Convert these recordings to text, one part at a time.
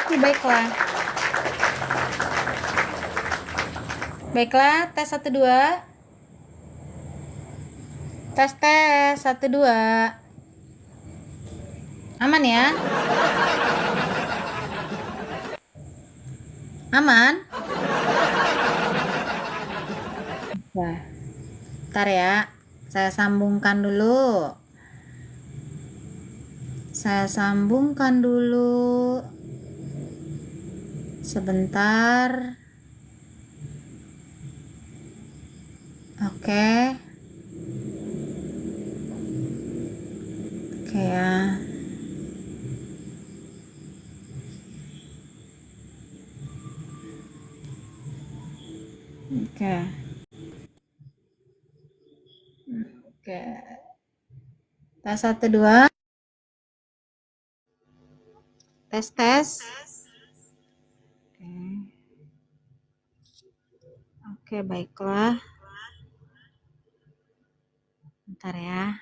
Baiklah. Baiklah, tes 1 2. Tes 1 2. Aman ya? Aman? Wah. Bentar ya. Saya sambungkan dulu. Sebentar. Oke. Oke ya. Oke. Oke. Tes 1 2. Tes. Oke, baiklah. Bentar ya.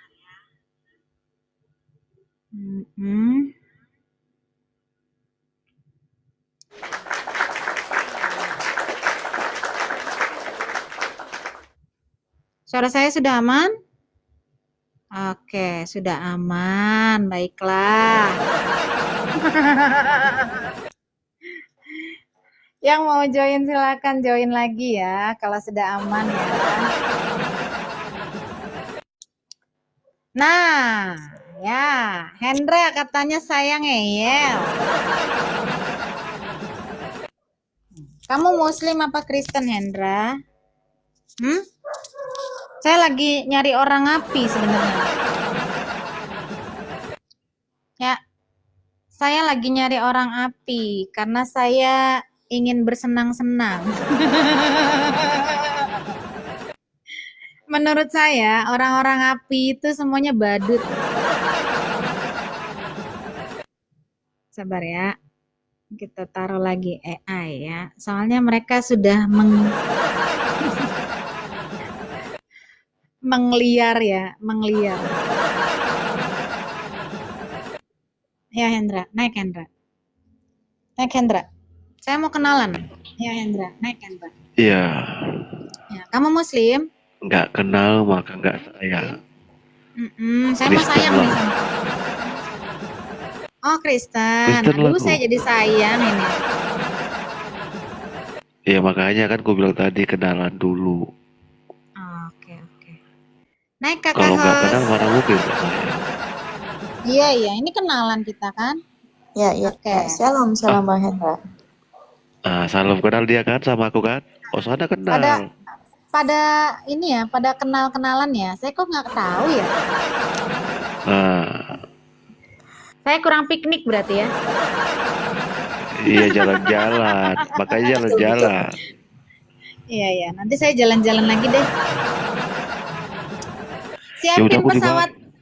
Suara saya sudah aman? Oke, sudah aman. Baiklah. Yang mau join silakan join lagi ya, kalau sudah aman ya. Nah, ya, Hendra katanya saya ngeyel. Kamu Muslim apa Kristen, Hendra? Saya lagi nyari orang api sebenarnya. Ya, saya lagi nyari orang api karena saya ingin bersenang-senang. Menurut saya, orang-orang api itu semuanya badut. Sabar ya. Kita taruh lagi AI ya. Soalnya mereka sudah mengliar ya, mengliar. Ya Hendra, naik Hendra. Naik Hendra. Saya mau kenalan. Ya Hendra, naik Hendra. Iya. Ya, kamu Muslim? Nggak kenal maka nggak sayang. Saya mau sayang nih sama kamu. Oh Kristen. Aduh, saya jadi sayang ini. Ya makanya kan gue bilang tadi kenalan dulu. Oke. Naik kakak Kalau nggak host. kenal mana mungkin nggak sayang. Iya, ini kenalan kita kan? Ya. Okay. Shalom Bang Hendra. Salam kenal dia kan sama aku kan? Oh sana kenal. Pada ini ya, pada kenal-kenalan ya. Saya kok nggak tahu ya. Saya kurang piknik berarti ya. Iya jalan-jalan, makanya jalan-jalan. Iya, nanti saya jalan-jalan lagi deh. Siapin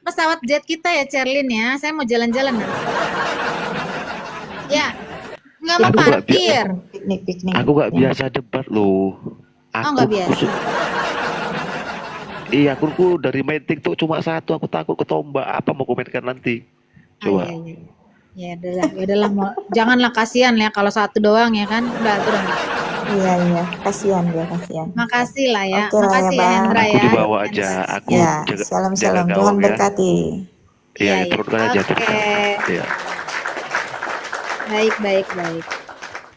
pesawat jet kita ya, Cerlin ya. Saya mau jalan-jalan nanti. Ya, nggak mau parkir. Piknik. Aku nggak biasa debat loh. Oh nggak biasa. Iya, akunku dari main TikTok cuma 1. Aku takut ketombak. Apa mau komenkan nanti? Coba. Iya. Ya udahlah, janganlah, kasihan ya kalau 1 doang ya kan. Udah turun. Iya, kasihan dia. Makasih lah ya. Oke, makasih ya Hendra ya. Aku dibawa aja. Aku ya, shalom. Tuhan berkati. Iya, turunkan aja. Oke. Iya. Baik.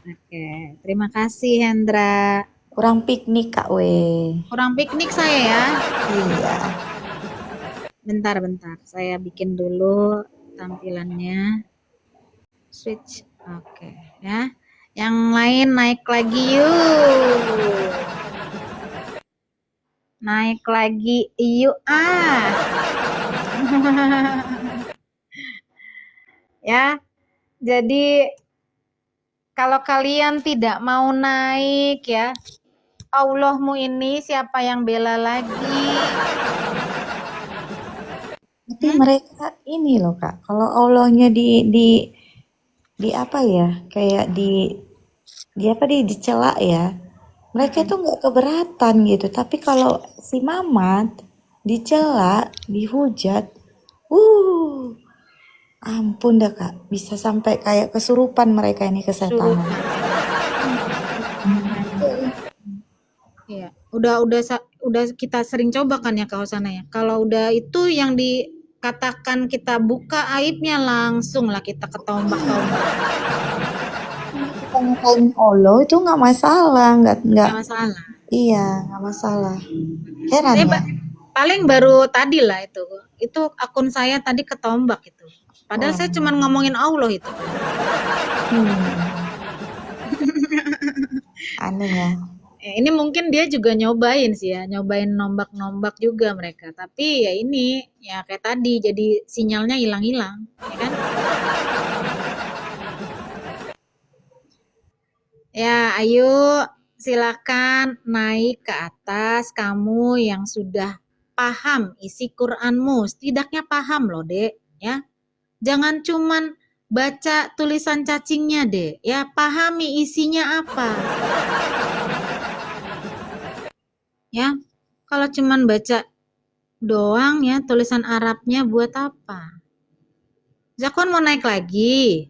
Oke, terima kasih Hendra. Kurang piknik Kak we. Kurang piknik saya ya. Iya. Bentar, saya bikin dulu tampilannya. Switch. Oke, ya. Yang lain naik lagi yuk. Naik lagi yuk Ya. Jadi kalau kalian tidak mau naik ya, Allahmu ini siapa yang bela lagi? Tapi mereka ini loh Kak, kalau Allahnya di apa ya, kayak dicela ya, mereka itu nggak keberatan gitu. Tapi kalau si Mamat dicela, dihujat, Ampun dah Kak, bisa sampai kayak kesurupan mereka ini kesetanan. Surupan. Iya, udah kita sering coba kan ya ke sana ya. Kalau udah itu yang dikatakan kita buka aibnya langsung lah kita ketombak-tombak. Kita ngatain Allah itu nggak masalah, nggak Nggak masalah. iya nggak masalah. Heran Eh, ya. paling baru tadi lah itu. Itu akun saya tadi ketombak itu. Padahal saya cuma ngomongin Allah itu. Aneh ya. Ini mungkin dia juga nyobain sih ya, nyobain nombak-nombak juga mereka. Tapi ya ini, ya kayak tadi, jadi sinyalnya hilang-hilang, ya kan? Ya, ayo silakan naik ke atas kamu yang sudah paham isi Qur'anmu. Setidaknya paham loh, Dek, ya. Jangan cuman baca tulisan cacingnya, Dek. Ya, pahami isinya apa. Ya, kalau cuman baca doang ya tulisan Arabnya buat apa? Zakwan mau naik lagi.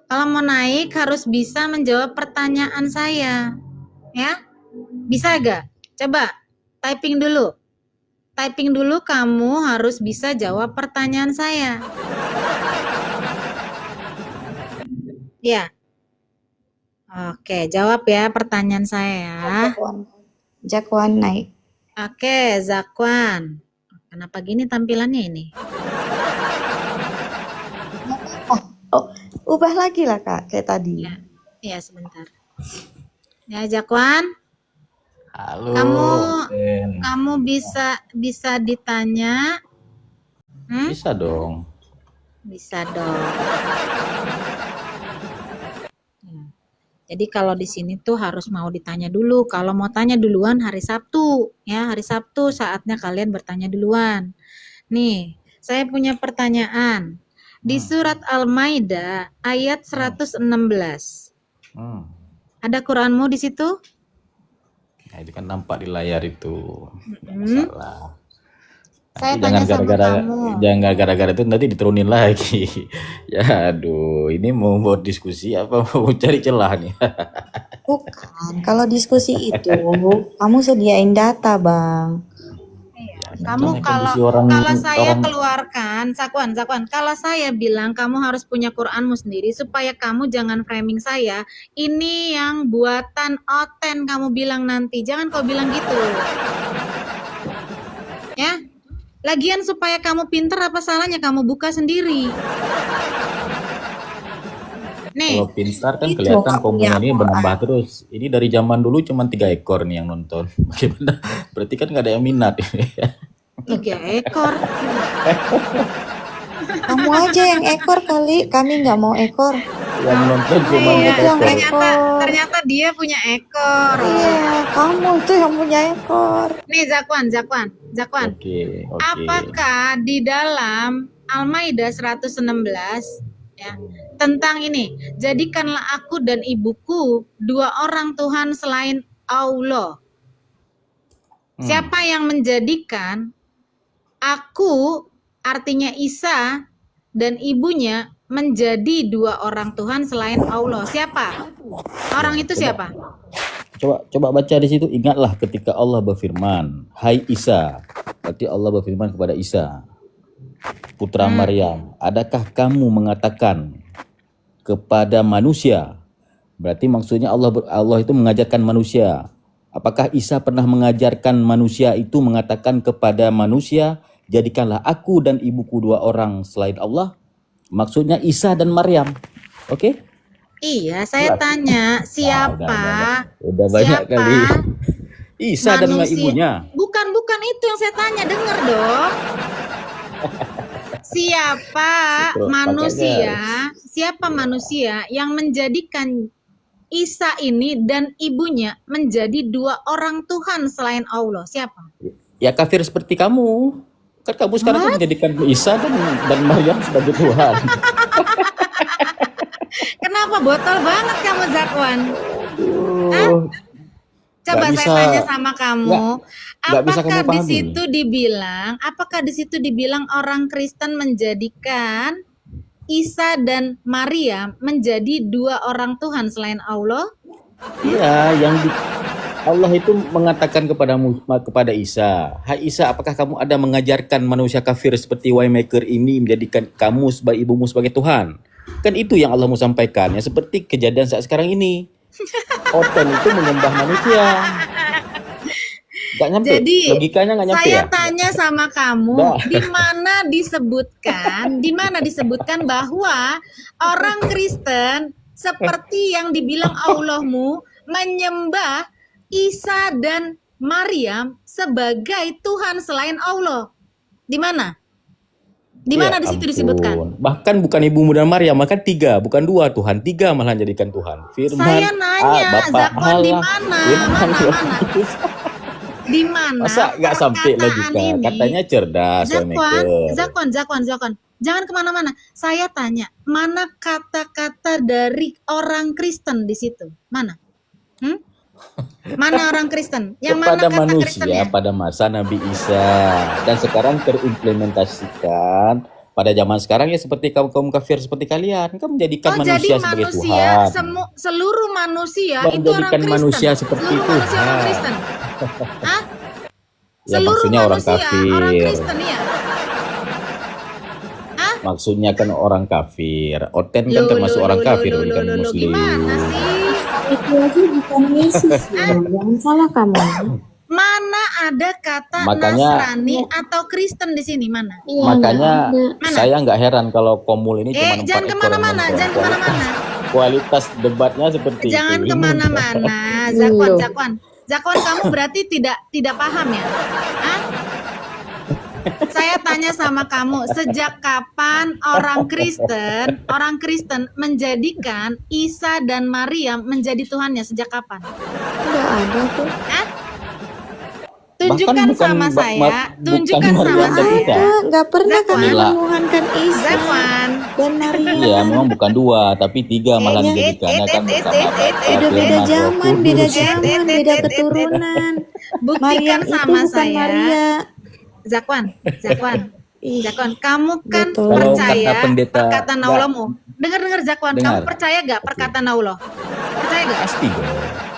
Kalau mau naik harus bisa menjawab pertanyaan saya. Ya? Bisa gak? Coba typing dulu. Typing dulu, kamu harus bisa jawab pertanyaan saya. Ya. Oke, jawab ya pertanyaan saya. Jakwan naik. Oke, Zakwan. Kenapa gini tampilannya ini? Oh, ubah lagi lah Kak, kayak tadi. Ya, ya sebentar. Ya, Zakwan. Halo. Kamu bisa ditanya? Bisa dong. Bisa dong. Ya. Jadi kalau di sini tuh harus mau ditanya dulu. Kalau mau tanya duluan hari Sabtu, ya hari Sabtu saatnya kalian bertanya duluan. Nih, saya punya pertanyaan. Di surat Al-Maidah ayat 116. Ada Quranmu di situ? Nah, itu kan nampak di layar itu. Nggak masalah. Saya Nanti tanya jangan sama gara-gara kamu. jangan gara-gara itu nanti diturunin lagi. Ya aduh, ini mau buat diskusi apa mau cari celah nih? Bukan, kalau diskusi itu kamu sediain data Bang. Kamu Namanya kalau kondisi orang- saya orang- keluarkan, Zakwan, kalau saya bilang kamu harus punya Quranmu sendiri supaya kamu jangan framing saya, ini yang buatan Oten kamu bilang nanti, jangan kau bilang gitu. Ya, lagian supaya kamu pinter apa salahnya kamu buka sendiri. Nih, Kalau Pinstar kan Itu, kelihatan Kak, komen punya ini Quran. bertambah terus. Ini dari zaman dulu cuma 3 ekor nih yang nonton. Bagaimana? Berarti kan nggak ada yang minat. 3 ekor. Kamu aja yang ekor kali, kami nggak mau ekor. Yang nonton cuma Iya, 4 ekor. ternyata dia punya ekor. Iya, kamu itu yang punya ekor. Nih Zakwan. Oke. Apakah di dalam Al-Maidah 116 ya, tentang ini, jadikanlah aku dan ibuku 2 orang Tuhan selain Allah. Siapa yang menjadikan aku, artinya Isa, dan ibunya menjadi 2 orang Tuhan selain Allah? Siapa? Orang itu siapa? Coba baca di situ. Ingatlah ketika Allah berfirman, "Hai Isa." Berarti Allah berfirman kepada Isa, putra Maryam, "Adakah kamu mengatakan kepada manusia?" Berarti maksudnya Allah itu mengajarkan manusia. Apakah Isa pernah mengajarkan manusia itu mengatakan kepada manusia, "Jadikanlah aku dan ibuku 2 orang selain Allah"? Maksudnya Isa dan Maryam. Oke? Iya, saya tanya siapa? Udah banyak Siapa? kali. Isa dan Manusia. ibunya. Bukan itu yang saya tanya, dengar dong. Siapa Itu, manusia yang menjadikan Isa ini dan ibunya menjadi 2 orang Tuhan selain Allah? Siapa? Ya kafir seperti kamu. Kan kamu sekarang kan menjadikan Isa dan Maryam sebagai Tuhan. Kenapa botol banget kamu, Zakwan? Aduh. Coba Nggak saya bisa. tanya sama kamu, nggak bisa kamu Apakah di pahami. situ dibilang orang Kristen menjadikan Isa dan Maria menjadi dua orang Tuhan selain Allah? Iya, Allah itu mengatakan kepada Isa, "Hai Isa, apakah kamu ada mengajarkan manusia kafir seperti Waymaker ini menjadikan kamu sebagai ibumu sebagai Tuhan?" Kan itu yang Allah mau sampaikan, ya seperti kejadian saat sekarang ini. Oten itu menyembah manusia. Gak nyampe, Jadi logikanya gak nyampe saya ya? tanya sama kamu, Dah. di mana disebutkan bahwa orang Kristen seperti yang dibilang Allahmu menyembah Isa dan Maryam sebagai Tuhan selain Allah. Di mana? Di mana Ya di situ ampun. disebutkan? Bahkan bukan ibumu dan Maryam, maka 3, bukan 2 Tuhan, 3 malah jadikan Tuhan. Firman, Saya nanya, Bapak Zakwan di Allah, mana? Firman, Mana? Di mana Masa nggak sampai perkataan logika? ini? Katanya cerdas, Waymaker. Zakwan. Jangan kemana-mana. Saya tanya, mana kata-kata dari orang Kristen di situ? Mana? Mana orang Kristen? Yang mana Kepada kata manusia Kristennya? pada masa Nabi Isa, dan sekarang terimplementasikan pada zaman sekarang ya seperti kaum kafir seperti kalian, kan menjadikan Oh, jadi manusia sebagai manusia, Tuhan, seluruh manusia dan itu orang menjadikan Kristen. manusia seperti Seluruh manusia orang Tuhan. Kristen. Hah? Ya Seluruh maksudnya orang manusia orang kafir. Kristen ya. Hah? Maksudnya kan orang kafir. Oten kan Loh, termasuk orang kafir, bukan loh, muslim. gimana sih? Itu aja bukan Yesus ya. Jangan salah kamu. Mana ada kata Makanya- Nasrani atau Kristen di sini? Mana? Iya, Makanya nggak ada. Mana? saya nggak heran kalau Komul ini cuma 4 Jangan ekor yang kemana-mana, nonton. jangan kemana-mana. Kualitas debatnya seperti Jangan itu. kemana-mana. Loh. Zakwan, kamu berarti tidak paham ya? Hah? Saya tanya sama kamu, sejak kapan orang Kristen menjadikan Isa dan Maryam menjadi Tuhannya? Sejak kapan? Nggak ada tuh. Hah? Tunjukkan bukan sama saya, tunjukkan bukan sama Maryam dan saya. Isa. Nggak pernah Zakwan. kami Inilah. menuhankan Isa Zakwan. dan Maria. Iya, memang bukan 2 tapi 3 malah Eh, dijadikannya kan bersama Bapa, Beda Firman, Roh zaman, Kudus. beda zaman, beda keturunan. Buktikan Maryam itu sama bukan saya. Maria. Zakwan, Ih, kamu kan betul. Kalau percaya kata pendeta perkataan nggak- Allahmu. Dengar Zakwan, kamu Dengar. percaya gak perkataan Allah? Percaya gak? Pasti dong.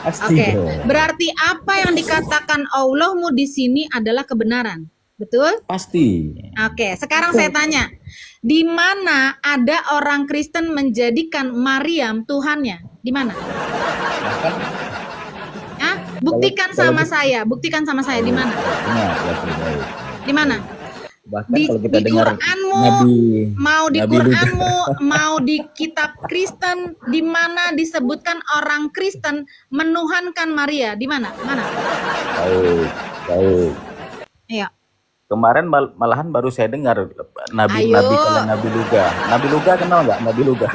Pasti Oke, dong. berarti apa yang dikatakan Allahmu di sini adalah kebenaran, betul? Pasti. Oke, sekarang saya tanya, di mana ada orang Kristen menjadikan Maryam Tuhannya? Di mana? Bahkan Hah? Buktikan kalau sama di- saya, buktikan sama saya di mana? ingat ya, baik. Di mana? Bahkan Di, kalau kita di dengar Quranmu, Nabi mau di Nabi Quranmu, mau di kitab Kristen, di mana disebutkan orang Kristen menuhankan Maria? Di mana? Mana? Baik. Ayo. Kemarin malahan baru saya dengar Nabi Ayo. kalian Nabi Luga. Nabi Luga kenal nggak? Nabi Luga.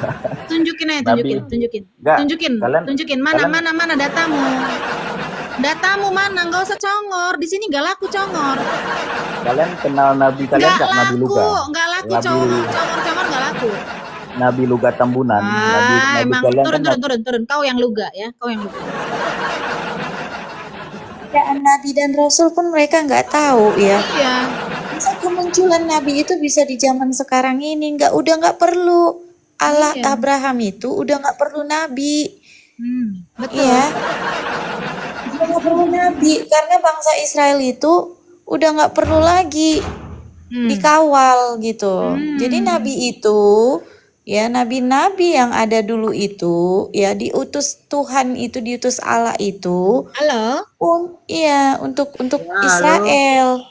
Tunjukin aja, Nabi- tunjukin. Nggak, kalian- Tunjukin. Mana datamu? Datamu mana? Nggak usah congor. Di sini nggak laku congor. Kalian kenal Nabi kalian Nggak nggak? Nabi Luga. nggak laku Nabi- congor nggak laku. Nabi Luga Tambunan. Nabi Emang kalian kan turun. Kau yang luga ya, kau yang luga. keadaan Nabi dan Rasul pun mereka nggak tahu ya. Iya. Masa kemunculan Nabi itu bisa di zaman sekarang ini? Udah nggak perlu. Allah Iya. Abraham itu udah nggak perlu Nabi. Betul. Iya. Udah nggak perlu Nabi karena bangsa Israel itu udah nggak perlu lagi dikawal gitu. Jadi Nabi itu ya nabi-nabi yang ada dulu itu ya diutus Tuhan itu diutus Allah itu Halo. untuk Israel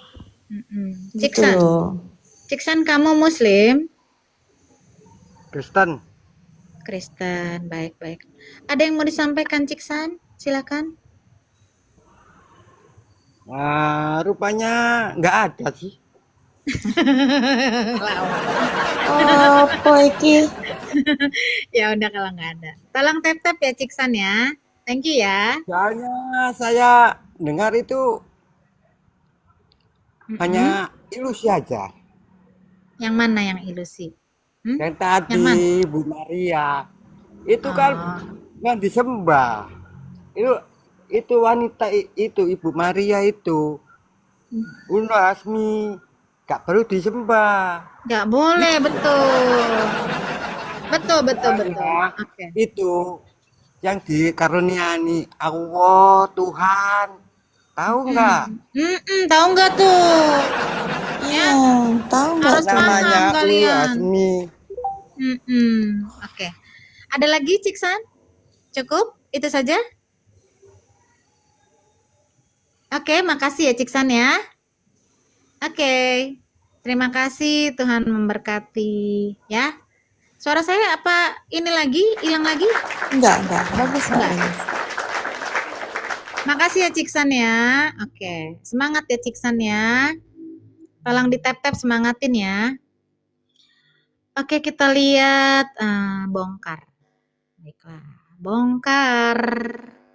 gitu Ciksan. loh. Ciksan, kamu Muslim? Kristen. Kristen, baik. Ada yang mau disampaikan, Ciksan? Silakan. Rupanya nggak ada sih. Apa iki? Ya udah kalau nggak ada. Tolong tap-tap ya, Ciksan ya. Thank you ya. Soalnya saya dengar itu hanya ilusi aja. Yang mana yang ilusi? Yang tadi Yang mana? Bu Maria itu kan yang disembah. Itu wanita itu Ibu Maria itu Uno Asmi gak perlu disembah. Nggak boleh, betul. Betul, betul, betul. Karena Oke. itu yang dikaruniai Allah Tuhan. Tahu nggak? Tahu nggak tuh? Iya, tahu nggak Harus tuh? paham Namanya Ulo kalian. Asmi. Oke. Ada lagi, Ciksan? Cukup? Itu saja? Oke, makasih ya Ciksan ya. Oke. Terima kasih, Tuhan memberkati ya. Suara saya apa ini lagi? Hilang lagi? Enggak, bagus Enggak. bagus. Makasih ya Ciksan ya. Oke. Semangat ya Ciksan ya. Tolong di-tap-tap semangatin ya. Oke, kita lihat bongkar. Baiklah. Bongkar.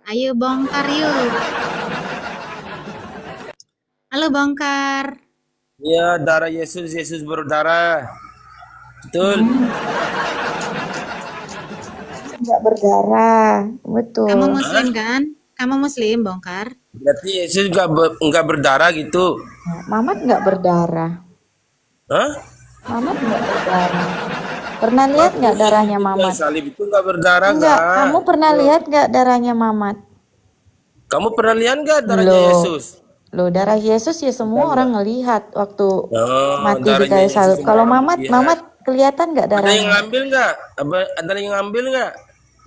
Ayo bongkar yuk. Halo bongkar. Ya, darah Yesus, Yesus berdarah. Betul. Enggak berdarah, betul. Kamu muslim kan? Kamu muslim bongkar? Berarti Yesus nggak berdarah gitu. Nah, Mamat nggak berdarah. Hah? Mamat nggak berdarah. Pernah lihat nggak darahnya Mamat? Salib itu nggak berdarah Enggak, nggak? kamu pernah lihat nggak darahnya Mamat? Kamu pernah lihat nggak darahnya Loh. Yesus? Loh, darah Yesus ya semua orang ngelihat waktu Oh, mati di darahnya kayu Yesus salib. semua Kalau orang Mamat, lihat. Mamat kelihatan nggak Ada yang darahnya? ngambil nggak? Ada yang ngambil nggak?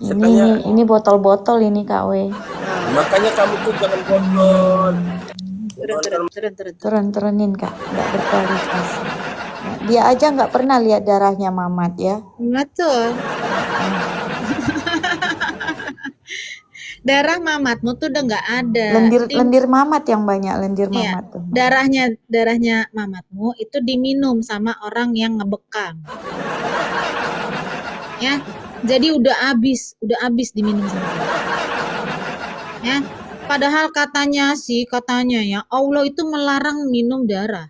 Saya tanya. Ini botol-botol ini Kak W. Makanya kamu tuh jangan kotor. Turunin Kak, nggak berkualitas. Nah, dia aja nggak pernah lihat darahnya Mamat ya. Betul. Darah mamatmu tuh udah nggak ada. Lendir Mamat yang banyak, lendir Iya, Mamat tuh. darahnya mamatmu itu diminum sama orang yang ngebekam. Ya, jadi udah habis diminum sama dia. Ya, padahal katanya ya Allah itu melarang minum darah.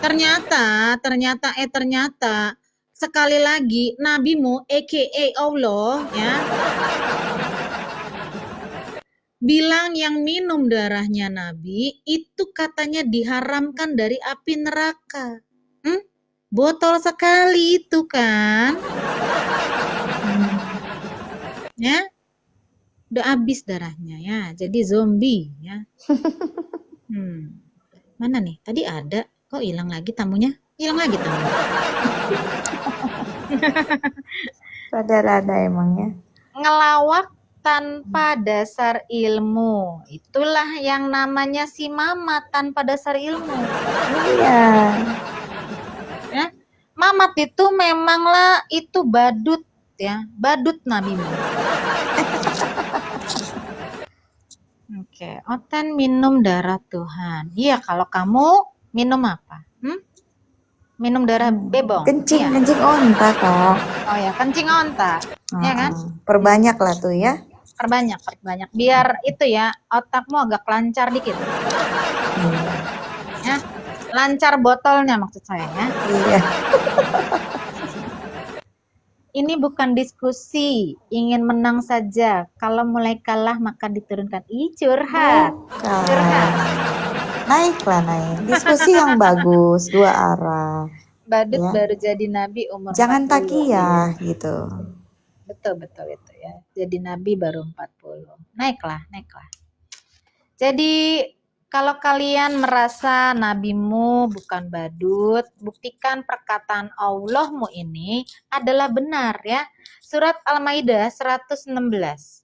Ternyata sekali lagi nabimu aka Allah ya bilang yang minum darahnya nabi itu katanya diharamkan dari api neraka. Botol sekali itu kan. Ya. Udah habis darahnya ya. Jadi zombie ya. Mana nih? Tadi ada. Kok hilang lagi tamunya? Hilang lagi tamunya. Rada-rada emangnya. Ngelawak tanpa dasar ilmu. Itulah yang namanya si Mamat tanpa dasar ilmu. Iya. Ya. Mamat itu memanglah itu badut ya, badut Nabi Muhammad. Oke, Oten minum darah Tuhan. Iya, kalau kamu minum apa? Minum darah bebong. Kencing Iya. onta Kak. Oh ya, kencing onta. Ya kan? Perbanyak lah tuh ya. Perbanyak. Biar itu ya, otakmu agak lancar dikit. Ya. Lancar botolnya maksud saya ya. Iya. Ini bukan diskusi, ingin menang saja. Kalau mulai kalah maka diturunkan. Ih, curhat. Curhat. Naik. Diskusi yang bagus, dua arah. Badut Ya. baru jadi nabi umur Jangan 40. takiyah gitu. Betul itu ya. Jadi nabi baru 40. Naiklah. Jadi kalau kalian merasa nabimu bukan badut, buktikan perkataan Allahmu ini adalah benar ya. Surat Al-Maidah 116.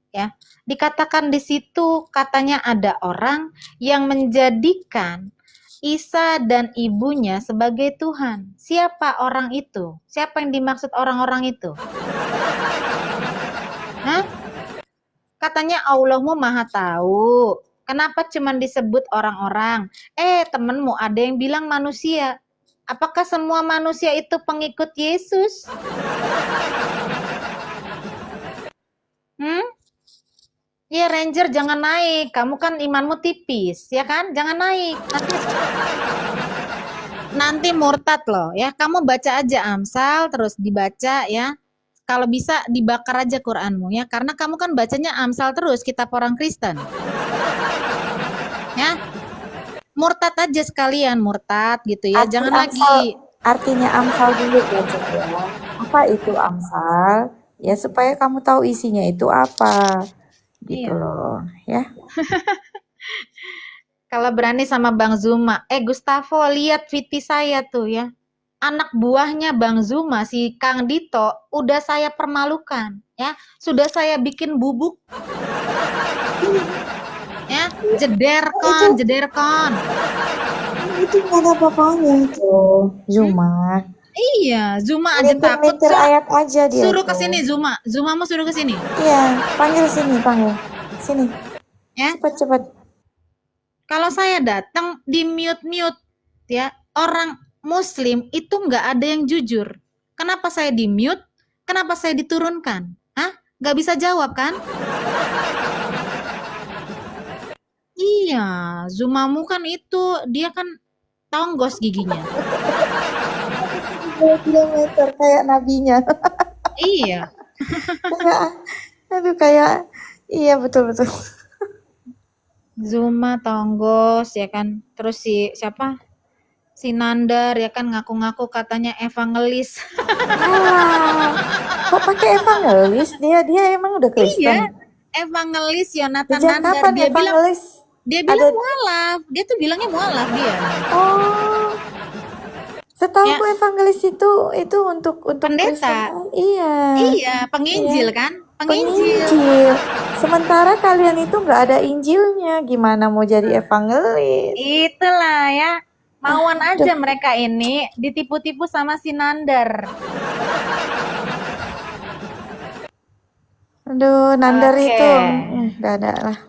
Ya. Dikatakan di situ katanya ada orang yang menjadikan Isa dan ibunya sebagai Tuhan. Siapa orang itu? Siapa yang dimaksud orang-orang itu? Hah? Katanya Allahmu Maha Tahu. Kenapa cuman disebut orang-orang? Temenmu ada yang bilang manusia. Apakah semua manusia itu pengikut Yesus? Ya Ranger jangan naik. Kamu kan imanmu tipis, ya kan? Jangan naik. Nanti murtad loh ya. Kamu baca aja Amsal terus dibaca ya. Kalau bisa dibakar aja Quranmu ya. Karena kamu kan bacanya Amsal terus, kitab orang Kristen. Ya, murtad aja sekalian, murtad gitu ya. Arti Jangan Amsal, lagi. artinya Amsal dulu ya, Cak, ya. Apa itu Amsal? Ya supaya kamu tahu isinya itu apa, gitu Iya. loh, ya. Kalau berani sama Bang Zuma, Gustavo, lihat VT saya tuh ya. Anak buahnya Bang Zuma, si Kang Dito, udah saya permalukan, ya. Sudah saya bikin bubuk, ya. Jederkon. Itu nggak ada apa-apanya itu, Zuma. Iya, Zuma aja takut. Meter ayat aja dia Suruh tuh. ke sini Zuma. Zumamu suruh ke sini. Iya, panggil sini, panggil. Sini, Ya. cepat-cepat. Kalau saya datang di mute ya, orang muslim itu nggak ada yang jujur. Kenapa saya di mute? Kenapa saya diturunkan? Hah? Nggak bisa jawab kan? Iya, Zumamu kan itu, dia kan tonggos giginya. 2 kilometer kayak nabinya. Iya. kayak, iya betul-betul. Zuma tonggos ya kan. Terus siapa? Si Nandar ya kan ngaku-ngaku katanya evangelis. Kok pakai evangelis? Dia emang udah Kristen. Iya, evangelis Yonatan Sejak Nandar. kapan evangelis? Dia bilang mualaf. Dia tuh bilangnya mualaf dia. Oh. Setahuku evangelis itu untuk pendeta. Kristen. Iya. Iya, penginjil kan? Penginjil. Sementara kalian itu nggak ada Injilnya, gimana mau jadi evangelis? Itulah ya. Mauan aja mereka ini ditipu-tipu sama si Nandar. Aduh, Nandar itu.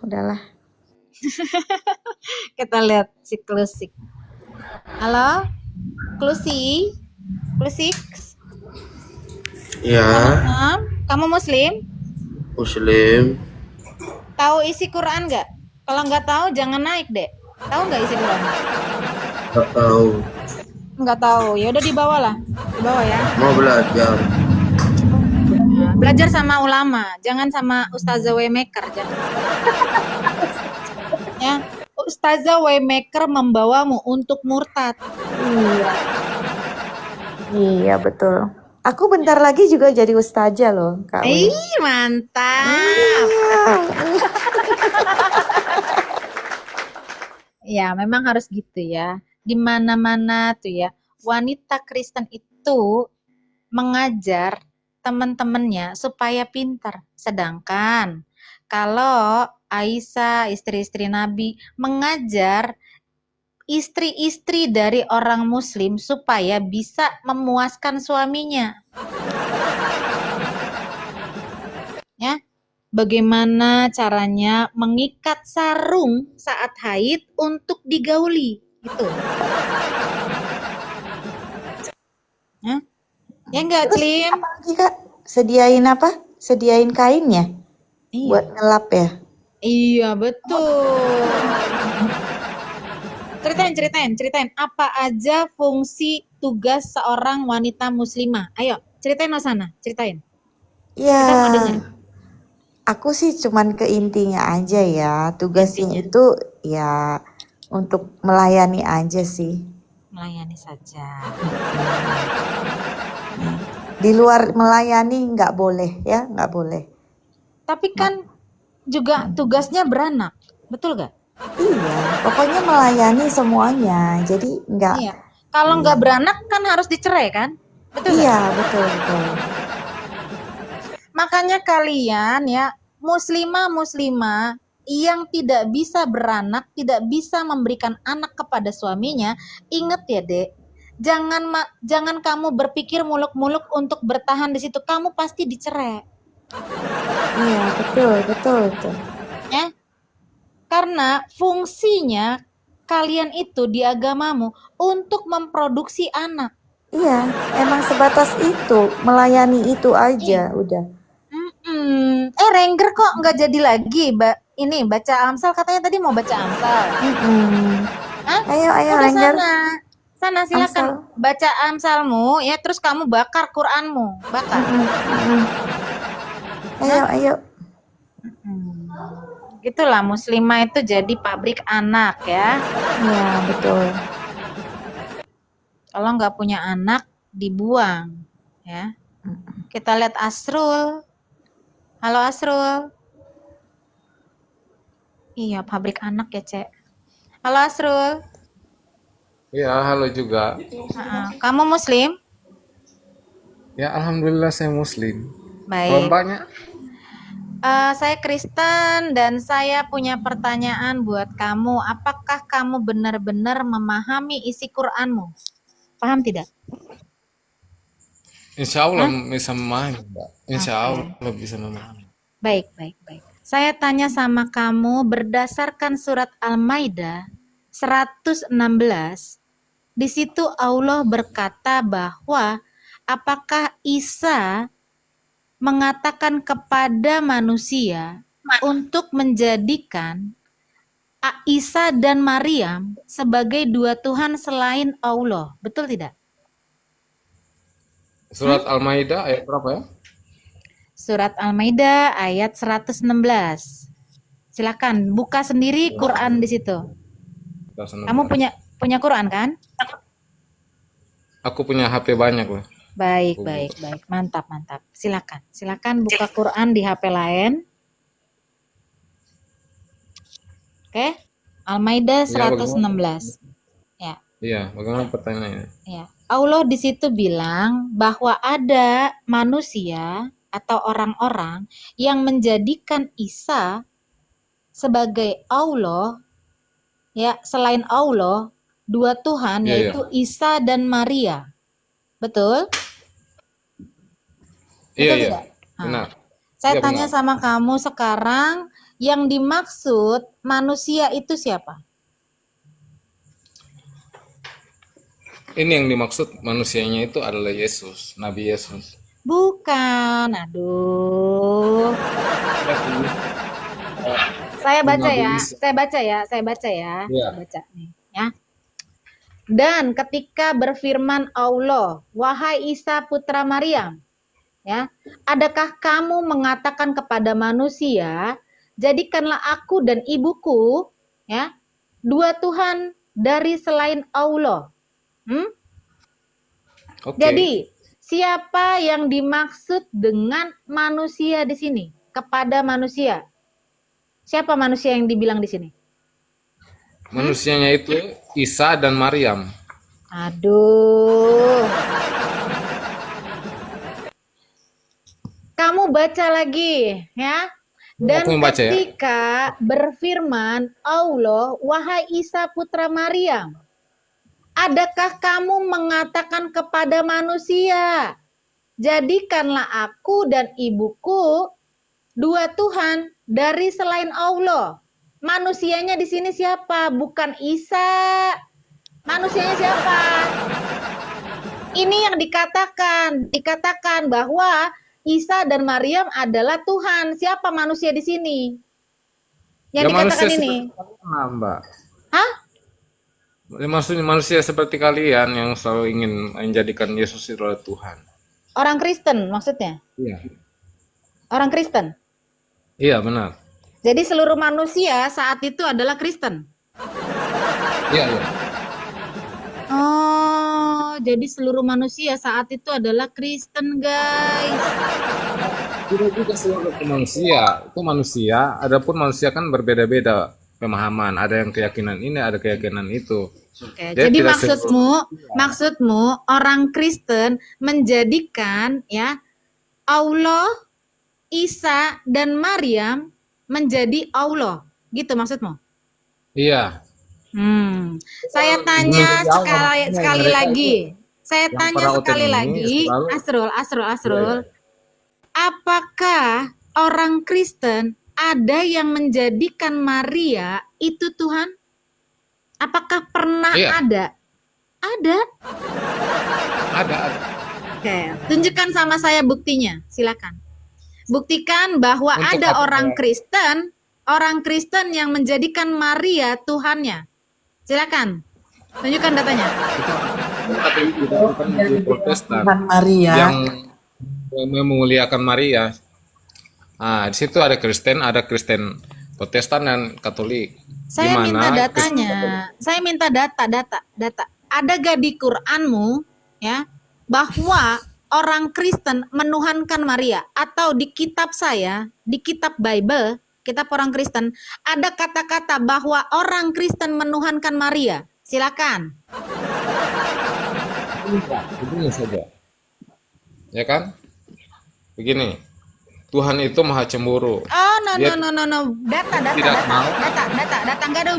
Udahlah. Kita lihat si Klusik. Halo? Klusik? Ya, Kamu muslim? Muslim. Tahu isi Quran nggak? Kalau nggak tahu jangan naik deh. Tahu nggak isi Quran? Nggak tahu. Nggak tahu. Ya udah dibawa lah. Dibawa ya. Mau belajar. Nah, belajar sama ulama, jangan sama Ustazah Waymaker. Jangan. Ya, Ustazah Waymaker membawamu untuk murtad. Iya betul. Aku bentar lagi juga jadi ustazah loh, Kak. Ih, mantap. Ya, memang harus gitu ya. Di mana-mana tuh ya, wanita Kristen itu mengajar teman-temannya supaya pintar. Sedangkan kalau Aisyah, istri-istri Nabi, mengajar istri-istri dari orang muslim supaya bisa memuaskan suaminya. Ya. Bagaimana caranya mengikat sarung saat haid untuk digauli, gitu. Ya enggak, Clim? Apalagi Kak, sediain apa? Sediain kainnya buat ngelap ya? Iya, betul. Ceritain apa aja fungsi tugas seorang wanita muslimah. Ayo, ceritain Masana, ceritain. Ya, Kita mau dengar. aku sih cuman ke intinya aja ya. Tugasnya itu ya untuk melayani aja sih. Melayani saja. Di luar melayani nggak boleh ya, nggak boleh. Tapi kan juga tugasnya beranak, betul gak? Iya, pokoknya melayani semuanya. Jadi nggak. Iya. Kalau nggak beranak kan harus dicerai kan? Betul Iya, gak? betul. Makanya kalian ya, muslimah yang tidak bisa beranak, tidak bisa memberikan anak kepada suaminya, ingat ya, Dek. Jangan kamu berpikir muluk-muluk untuk bertahan di situ. Kamu pasti dicerai. Iya, betul. Ya. Karena fungsinya kalian itu di agamamu untuk memproduksi anak. Iya, emang sebatas itu, melayani itu aja, udah. Rengger kok nggak jadi lagi, ini baca Amsal, katanya tadi mau baca Amsal. Hah? Ayo Udah Rengger. Sana silakan baca Amsalmu ya, terus kamu bakar Quranmu, bakar. Ayo. Gitulah muslimah itu jadi pabrik anak ya. Ya, betul. Kalau nggak punya anak dibuang ya. Kita lihat Asrul. Halo Asrul. Iya, pabrik anak ya, Cek. Halo Asrul. Ya, halo juga. Kamu muslim? Ya, alhamdulillah saya muslim. Baik. Kalau mbaknya? Saya Kristen dan saya punya pertanyaan buat kamu. Apakah kamu benar-benar memahami isi Qur'anmu? Paham tidak? Insya Allah bisa memahami, Mbak. Insya Oke. Allah bisa memahami. Baik. Saya tanya sama kamu berdasarkan surat Al-Maidah 116. Di situ Allah berkata bahwa apakah Isa mengatakan kepada manusia untuk menjadikan Isa dan Maryam sebagai dua Tuhan selain Allah. Betul tidak? Surat Al-Maidah ayat berapa ya? Surat Al-Maidah ayat 116. Silakan buka sendiri Quran di situ. Kamu punya Quran kan? Aku punya HP banyak lah. Baik. Mantap. Silakan buka Quran di HP lain. Oke. Al-Maidah 116. Ya. Iya, bagaimana pertanyaannya? Ya. Allah di situ bilang bahwa ada manusia atau orang-orang yang menjadikan Isa sebagai Allah, ya, selain Allah, dua Tuhan, yaitu Isa dan Maria. Betul? Iya. Tidak? Benar. Saya Iya, tanya benar. sama kamu sekarang, yang dimaksud manusia itu siapa? Ini yang dimaksud manusianya itu adalah Yesus, Nabi Yesus. Bukan, aduh. Saya baca ya. Iya. Saya baca nih, ya. Dan ketika berfirman Allah, wahai Isa putra Maryam, ya, adakah kamu mengatakan kepada manusia, jadikanlah aku dan ibuku, ya, dua Tuhan dari selain Allah. Oke. Jadi siapa yang dimaksud dengan manusia di sini? Kepada manusia. Siapa manusia yang dibilang di sini? Manusianya itu Isa dan Maryam. Aduh. Kamu baca lagi, ya. Dan Aku membaca, ya. ketika berfirman Allah, wahai Isa putra Maryam, adakah kamu mengatakan kepada manusia, jadikanlah aku dan ibuku dua Tuhan dari selain Allah. Manusianya di sini siapa? Bukan Isa. Manusianya siapa? Ini yang dikatakan bahwa Isa dan Maryam adalah Tuhan. Siapa manusia di sini? Yang dikatakan ini? Mbak. Hah? Maksudnya manusia seperti kalian yang selalu ingin menjadikan Yesus itu adalah Tuhan. Orang Kristen maksudnya? Iya. Orang Kristen? Iya, benar. Jadi seluruh manusia saat itu adalah Kristen? Iya. Oh, jadi seluruh manusia saat itu adalah Kristen, guys. Tidak juga seluruh manusia. Itu manusia, adapun manusia kan berbeda-beda pemahaman. Ada yang keyakinan ini, ada keyakinan itu. Oke, Dia jadi tidak maksudmu orang Kristen menjadikan, ya, Allah, Isa dan Maryam menjadi Allah, gitu maksudmu? Iya. Saya tanya sekali lagi. Saya Yang tanya para sekali oten ini lagi, selalu- Asrul. Apakah orang Kristen ada yang menjadikan Maria itu Tuhan? Apakah pernah Iya. ada? Ada. Ada. Oke, tunjukkan sama saya buktinya, silakan. Buktikan bahwa Untuk ada apa? orang Kristen yang menjadikan Maria Tuhannya. Silakan, tunjukkan datanya. Tapi itu bukan di Protestan Tuhan Maria. yang memuliakan Maria. Di situ ada Kristen Protestan dan Katolik. Saya Gimana minta datanya. Saya minta data. Ada gak di Qur'anmu ya bahwa orang Kristen menuhankan Maria, atau di kitab saya, di kitab Bible, kitab orang Kristen, ada kata-kata bahwa orang Kristen menuhankan Maria? Silakan. Begini saja. Ya kan? Begini. Tuhan itu maha cemburu. Oh, no. Dia Data. tidak mau. Data. Nggak ada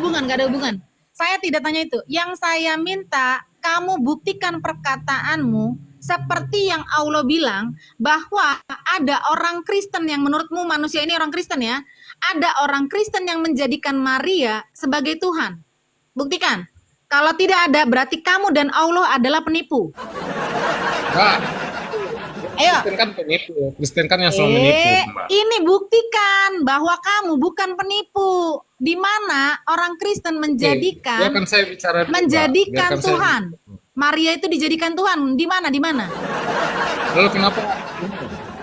hubungan. Saya tidak tanya itu. Yang saya minta, kamu buktikan perkataanmu seperti yang Allah bilang, bahwa ada orang Kristen yang menurutmu, manusia ini orang Kristen ya, ada orang Kristen yang menjadikan Maria sebagai Tuhan. Buktikan. Kalau tidak ada, berarti kamu dan Allah adalah penipu. Mbak, Ayo. Kristen kan penipu. Kristen kan yang selalu menipu, Mbak. Ini buktikan bahwa kamu bukan penipu. Di mana orang Kristen menjadikan Biarkan saya bicara dulu, Mbak. menjadikan Biarkan saya Tuhan. bicara. Maria itu dijadikan Tuhan. Di mana? Lalu kenapa?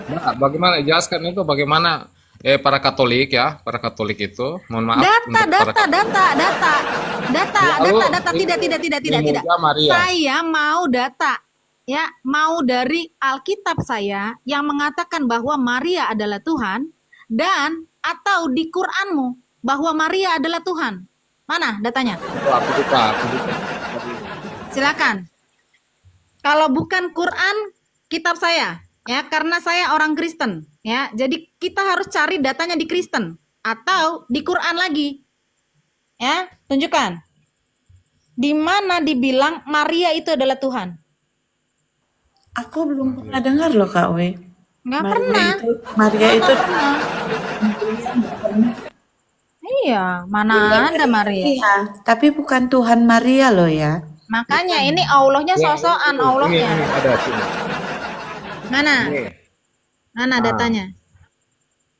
Mbak, bagaimana jelaskan itu bagaimana para Katolik ya, para Katolik itu, mohon maaf untuk para Data. Tidak. memuja Maria. Saya mau data. Ya, mau dari Alkitab saya yang mengatakan bahwa Maria adalah Tuhan, dan atau di Qur'anmu bahwa Maria adalah Tuhan. Mana datanya? Oh, aku buka. Silakan. Kalau bukan Quran, kitab saya, ya, karena saya orang Kristen, ya. Jadi kita harus cari datanya di Kristen atau di Quran lagi. Ya, tunjukkan. Di mana dibilang Maria itu adalah Tuhan? Aku belum pernah dengar loh Kak We. Nggak pernah. Maria itu Iya, mana ada Maria. iya, tapi bukan Tuhan Maria loh ya. Makanya ini Allahnya sosokan, Allahnya. Ini ada sini. Mana? Ini. Mana datanya?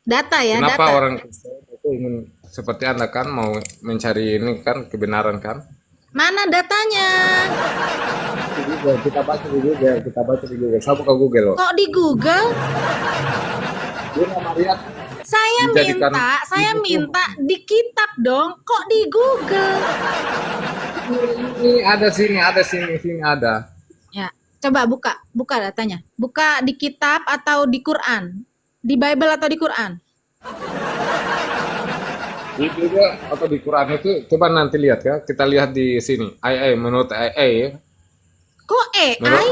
Data ya, Kenapa data. orang Kristen itu ingin seperti Anda kan mau mencari ini kan kebenaran kan? Mana datanya? Kita baca di Google. Saya buka Google loh. Kok di Google? Dia Maria Saya dijadikan saya ibu minta di kitab dong. Kok di Google? Ini ada sini ada. Ya, coba buka datanya. Buka di kitab atau di Quran? Di Bible atau di Quran? Di Google atau di Quran itu coba nanti lihat ya. Kita lihat di sini. AI menurut AI ya. Kok AI?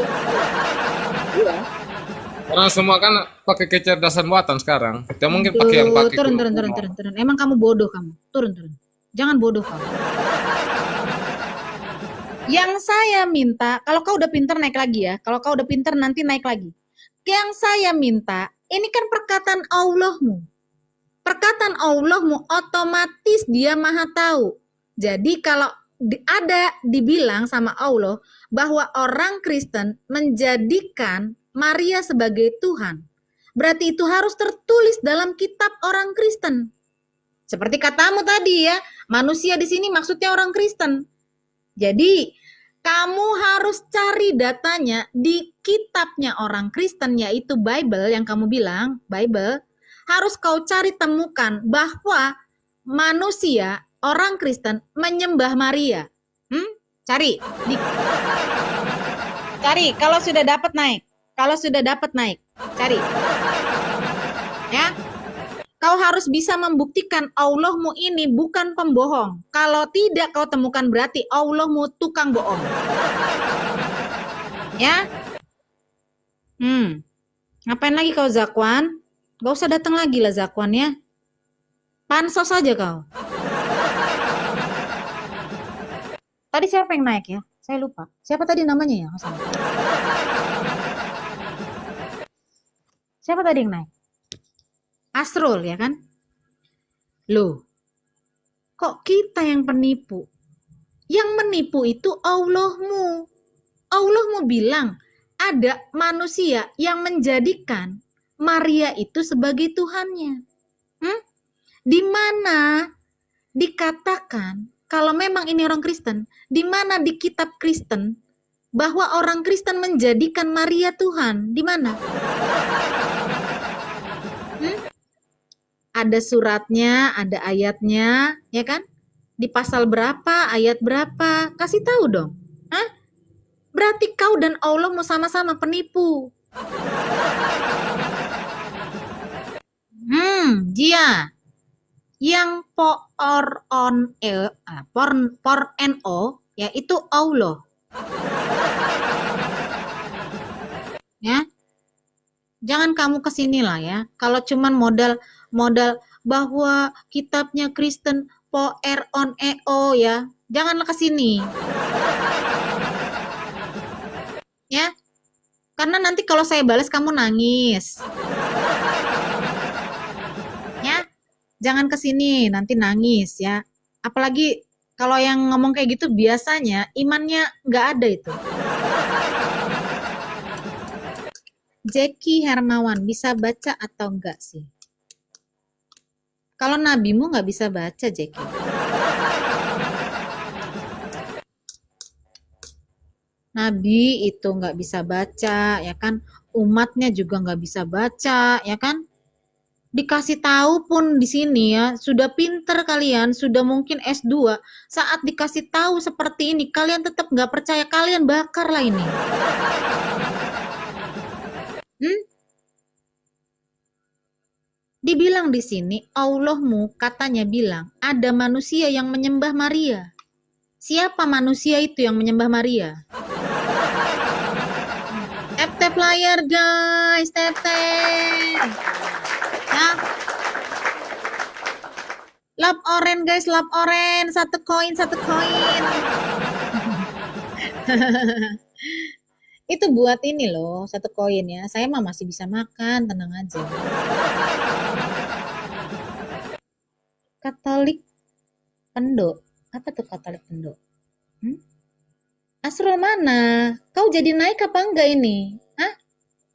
Karena semua kan pakai kecerdasan buatan sekarang. Kita mungkin pakai yang pakai Turun. kuno. Emang kamu bodoh kamu. Turun. Jangan bodoh kamu. Yang saya minta, kalau kau udah pinter naik lagi ya. Kalau kau udah pinter nanti naik lagi. Yang saya minta, ini kan perkataan Allahmu. Perkataan Allahmu otomatis dia maha tahu. Jadi kalau ada dibilang sama Allah bahwa orang Kristen menjadikan Maria sebagai Tuhan, berarti itu harus tertulis dalam kitab orang Kristen. Seperti katamu tadi ya, manusia di sini maksudnya orang Kristen. Jadi kamu harus cari datanya di kitabnya orang Kristen, yaitu Bible yang kamu bilang, Bible. Harus kau cari temukan bahwa manusia, orang Kristen menyembah Maria. Cari. Cari, kalau sudah dapat naik. Cari. Ya. Kau harus bisa membuktikan Allahmu ini bukan pembohong. Kalau tidak kau temukan berarti Allahmu tukang bohong. Ya. Ngapain lagi kau Zakwan? Gak usah datang lagi lah Zakwan ya. Pansos aja kau. Tadi siapa yang naik ya? Saya lupa. Siapa tadi namanya ya? Siapa tadi yang naik? Asrul ya kan? Loh, kok kita yang penipu? Yang menipu itu Allahmu. Allahmu bilang ada manusia yang menjadikan Maria itu sebagai Tuhannya. Di mana dikatakan kalau memang ini orang Kristen, di mana di kitab Kristen bahwa orang Kristen menjadikan Maria Tuhan? Di mana? ada suratnya, ada ayatnya, ya kan? Di pasal berapa, ayat berapa? Kasih tahu dong. Hah? Berarti kau dan Allah mau sama-sama penipu. Dia yang por no ya itu Allah. Ya. Jangan kamu kesini lah ya. Kalau cuman modal bahwa kitabnya Kristen po on eo ya, janganlah kesini. Ya. Karena nanti kalau saya balas kamu nangis. Ya. Jangan kesini, nanti nangis ya. Apalagi kalau yang ngomong kayak gitu biasanya imannya nggak ada itu. Jackie Hermawan, bisa baca atau enggak sih? Kalau nabimu nggak bisa baca, Jackie. Nabi itu nggak bisa baca, ya kan? Umatnya juga nggak bisa baca, ya kan? Dikasih tahu pun di sini ya, sudah pinter kalian, sudah mungkin S2, saat dikasih tahu seperti ini, kalian tetap nggak percaya, kalian bakar lah ini. Dibilang di sini, Allahmu katanya bilang, ada manusia yang menyembah Maria. Siapa manusia itu yang menyembah Maria? Tap-tap layar guys, tap-tap. Ya. Lap oren guys, lap oren. Satu koin. Itu buat ini loh, 1 koin ya. Saya mah masih bisa makan, tenang aja. Katolik Pendo. Apa tuh Katolik Pendo? Asrul mana? Kau jadi naik apa enggak ini? Hah?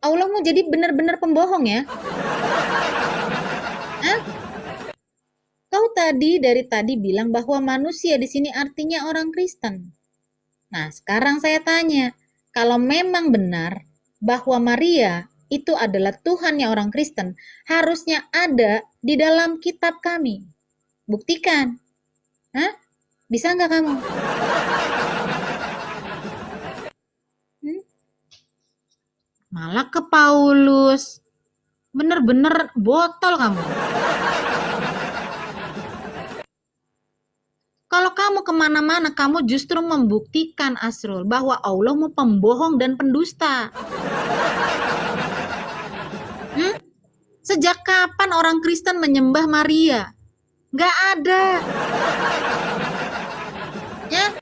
Allah mau jadi benar-benar pembohong ya? Hah? Kau dari tadi bilang bahwa manusia di sini artinya orang Kristen. Nah, sekarang saya tanya, kalau memang benar bahwa Maria itu adalah Tuhannya orang Kristen, harusnya ada di dalam kitab kami. Buktikan. Hah? Bisa nggak kamu? Malah ke Paulus. Bener-bener botol kamu. Kalau kamu kemana-mana, kamu justru membuktikan, Asrul, bahwa Allah mau pembohong dan pendusta. Sejak kapan orang Kristen menyembah Maria? Nggak ada. Ya,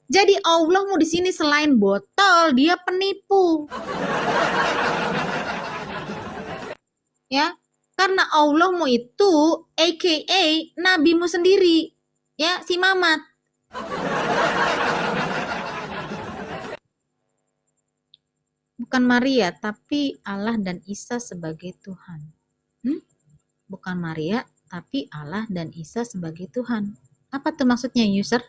jadi Allah mau di sini selain botol, dia penipu. Ya, karena Allahmu itu aka nabimu sendiri. Ya, si Mamat. Bukan Maria, tapi Allah dan Isa sebagai Tuhan. Bukan Maria, tapi Allah dan Isa sebagai Tuhan. Apa tuh maksudnya, user?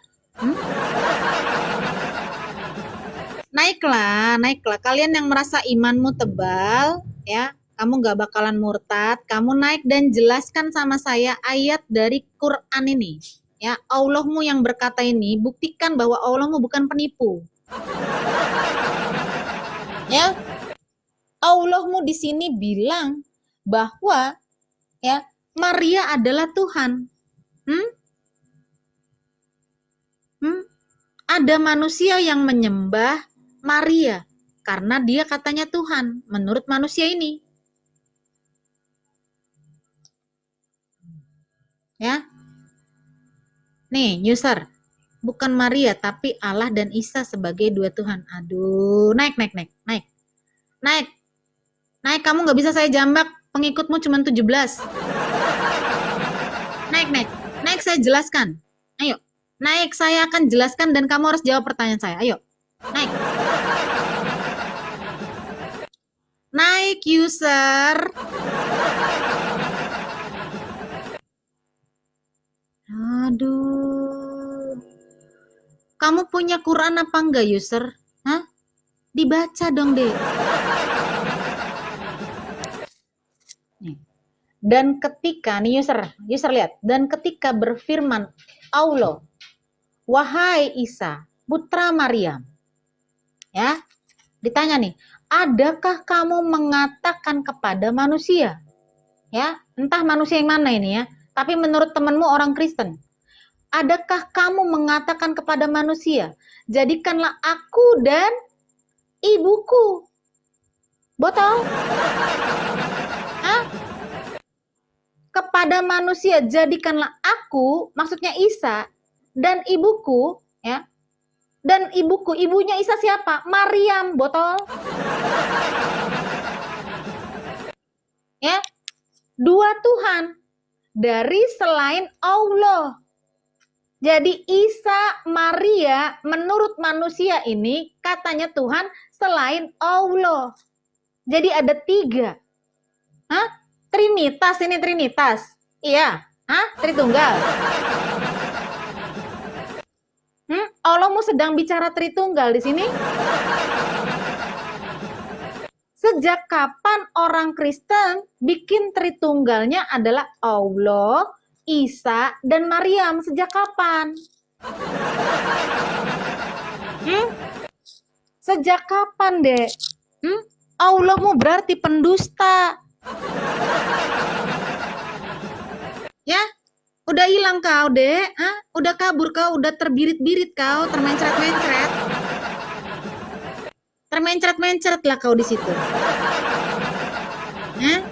Naiklah. Kalian yang merasa imanmu tebal, ya, kamu gak bakalan murtad. Kamu naik dan jelaskan sama saya ayat dari Quran ini. Ya, Allahmu yang berkata ini, buktikan bahwa Allahmu bukan penipu. Ya, Allahmu di sini bilang bahwa ya Maria adalah Tuhan. Ada manusia yang menyembah Maria karena dia katanya Tuhan menurut manusia ini. Ya. Nih, user. Bukan Maria tapi Allah dan Isa sebagai dua Tuhan. Aduh, naik. Naik, kamu nggak bisa saya jambak. Pengikutmu cuma 17. Naik saya jelaskan. Ayo. Naik, saya akan jelaskan dan kamu harus jawab pertanyaan saya. Ayo. Naik. Naik, user. Aduh. Kamu punya Quran apa enggak, user? Hah? Dibaca dong, deh. Nih. Dan ketika, nih user lihat, dan ketika berfirman Allah, wahai Isa, putra Maryam. Ya, ditanya nih, adakah kamu mengatakan kepada manusia? Ya, entah manusia yang mana ini ya, tapi menurut temanmu orang Kristen. Adakah kamu mengatakan kepada manusia, jadikanlah aku dan ibuku botol? Hah? Kepada manusia jadikanlah aku, maksudnya Isa, dan ibuku, ya. Dan ibuku, ibunya Isa siapa? Maryam, botol. Ya. Dua Tuhan dari selain Allah. Jadi Isa, Maria, menurut manusia ini katanya Tuhan selain Allah. Jadi ada 3. Hah? Trinitas ini Trinitas. Iya. Hah? Tritunggal. Allahmu sedang bicara Tritunggal di sini? Sejak kapan orang Kristen bikin Tritunggalnya adalah Allah, Isa, dan Maryam? Sejak kapan? Sejak kapan, Dek? Allahmu berarti pendusta. Ya, udah hilang kau, Dek. Hah? Udah kabur kau, udah terbirit-birit kau, termencret-mencret. Termencret-mencret lah kau di situ. Ya?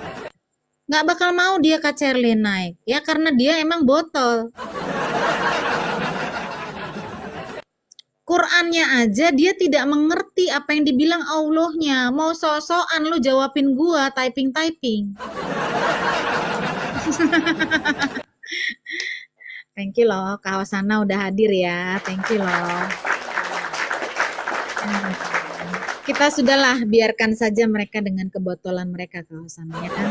Nggak bakal mau dia Kak Cerlin naik. Ya, karena dia emang botol. Qurannya aja dia tidak mengerti apa yang dibilang Allahnya. Mau sok-sokan lu jawabin gua typing-typing. Thank you loh, Kak Hosana udah hadir ya. Thank you loh. Kita sudahlah biarkan saja mereka dengan kebotolan mereka, Kak Hosana, ya kan?